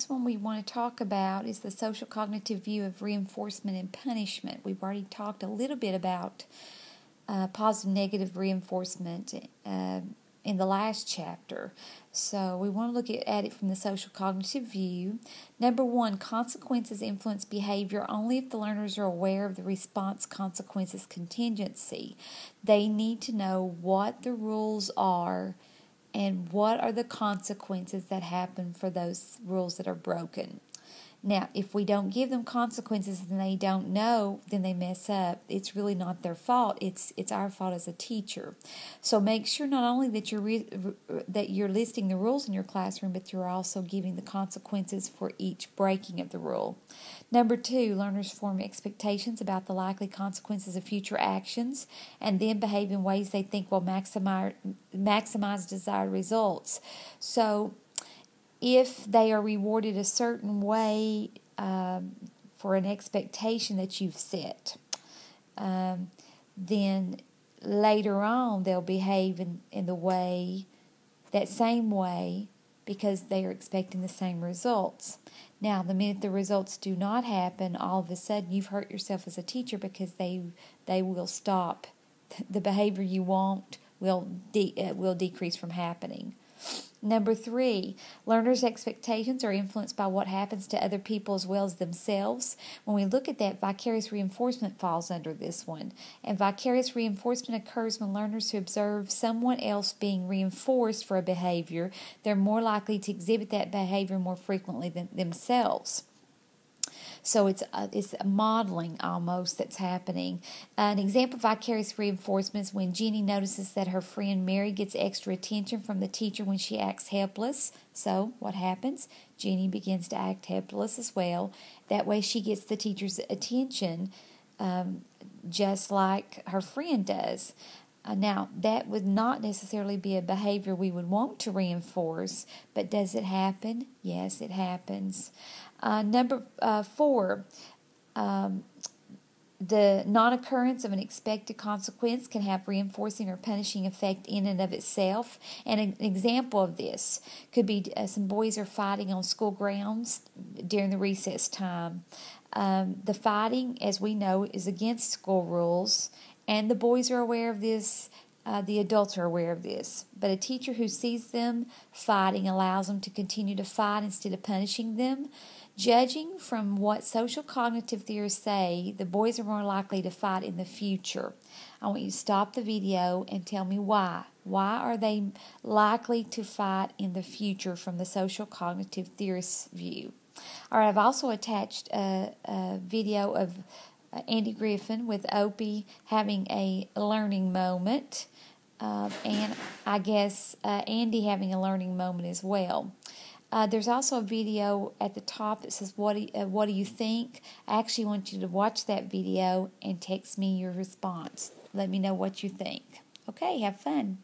next one we want to talk about is the social cognitive view of reinforcement and punishment. We've already talked a little bit about positive negative reinforcement in the last chapter. So we want to look at it from the social cognitive view. Number 1, consequences influence behavior only if the learners are aware of the response consequences contingency. They need to know what the rules are and what are the consequences that happen for those rules that are broken. Now, if we don't give them consequences and they don't know, then they mess up. It's really not their fault. It's our fault as a teacher. So make sure not only that you're listing the rules in your classroom, but you're also giving the consequences for each breaking of the rule. Number 2, learners form expectations about the likely consequences of future actions and then behave in ways they think will maximize desired results. So if they are rewarded a certain way for an expectation that you've set, then later on they'll behave in that same way because they are expecting the same results. Now, the minute the results do not happen, all of a sudden you've hurt yourself as a teacher because they will stop. The behavior you want will decrease from happening. Number 3, learners' expectations are influenced by what happens to other people as well as themselves. When we look at that, vicarious reinforcement falls under this one. And vicarious reinforcement occurs when learners who observe someone else being reinforced for a behavior, they're more likely to exhibit that behavior more frequently than themselves. So it's a modeling almost that's happening. An example of vicarious reinforcement is when Jenny notices that her friend Mary gets extra attention from the teacher when she acts helpless. So what happens? Jenny begins to act helpless as well. That way she gets the teacher's attention just like her friend does. Now, that would not necessarily be a behavior we would want to reinforce, but does it happen? Yes, it happens. Number 4, the non-occurrence of an expected consequence can have reinforcing or punishing effect in and of itself. And an example of this could be some boys are fighting on school grounds during the recess time. The fighting, as we know, is against school rules, and the boys are aware of this. The adults are aware of this. But a teacher who sees them fighting allows them to continue to fight instead of punishing them. Judging from what social cognitive theorists say, the boys are more likely to fight in the future. I want you to stop the video and tell me why. Why are they likely to fight in the future from the social cognitive theorist's view? All right, I've also attached a video of Andy Griffin with Opie having a learning moment, and I guess Andy having a learning moment as well. There's also a video at the top that says, what do you think? I actually want you to watch that video and text me your response. Let me know what you think. Okay, have fun.